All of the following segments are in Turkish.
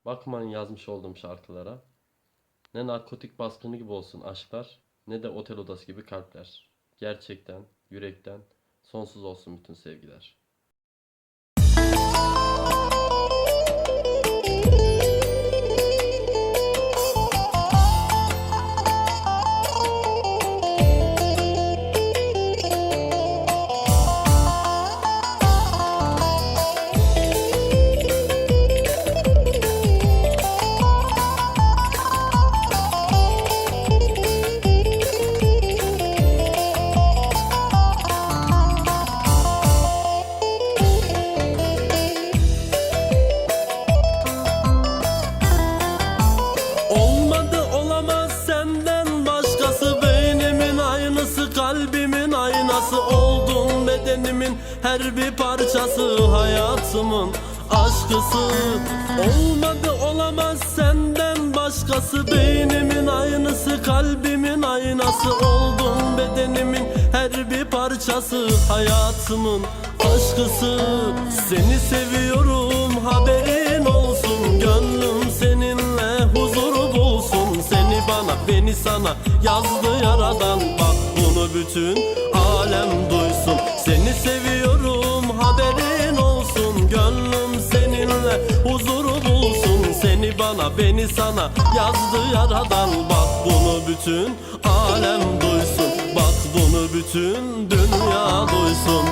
Bakmayın yazmış olduğum şarkılara. Ne narkotik baskını gibi olsun aşklar, ne de otel odası gibi kalpler. Gerçekten, yürekten, sonsuz olsun bütün sevgiler. Olmadı olamaz senden başkası, beynimin aynısı, kalbimin aynası, oldun bedenimin her bir parçası, hayatımın aşkısı. Olmadı olamaz senden başkası, beynimin aynısı, kalbimin aynası, oldun bedenimin her bir parçası, hayatımın aşkısı. Seni seviyorum, haberin olsun, gönlüm seninle huzuru bulsun. Seni bana, beni sana yazdı yaradan, bak bunu bütün alem duysun. Seni seviyorum, haberin olsun, gönlüm seninle huzuru bulsun. Seni bana, beni sana yazdı yaradan, bak bunu bütün alem duysun. Bak bunu bütün dünya duysun.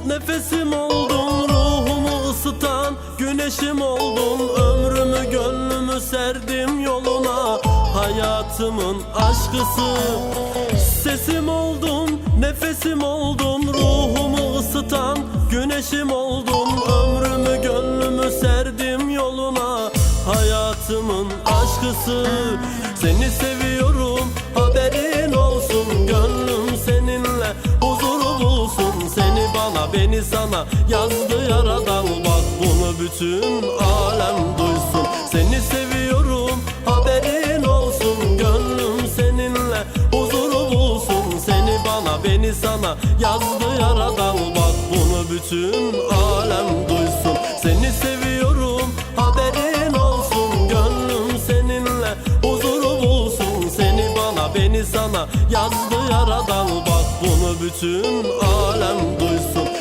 Nefesim oldun, ruhumu ısıtan güneşim oldun. Ömrümü gönlümü serdim yoluna, hayatımın aşkısı. Sesim oldun, nefesim oldun, ruhumu ısıtan güneşim oldun. Ömrümü gönlümü serdim yoluna, hayatımın aşkısı. Seni seviyorum, haberin olsun, gönlüm seninle huzuru bulsun. Seni bana, beni sana yazdı yaradan, bak bunu bütün alem duysun. Seni seviyorum, haberin olsun, gönlüm seninle huzuru bulsun. Seni bana, beni sana yazdı yaradan, bak bunu bütün alem duysun. Seni seviyorum, haberin olsun, gönlüm seninle huzuru bulsun. Seni bana, beni sana yazdı yaradan, bak bunu bütün alem duysun.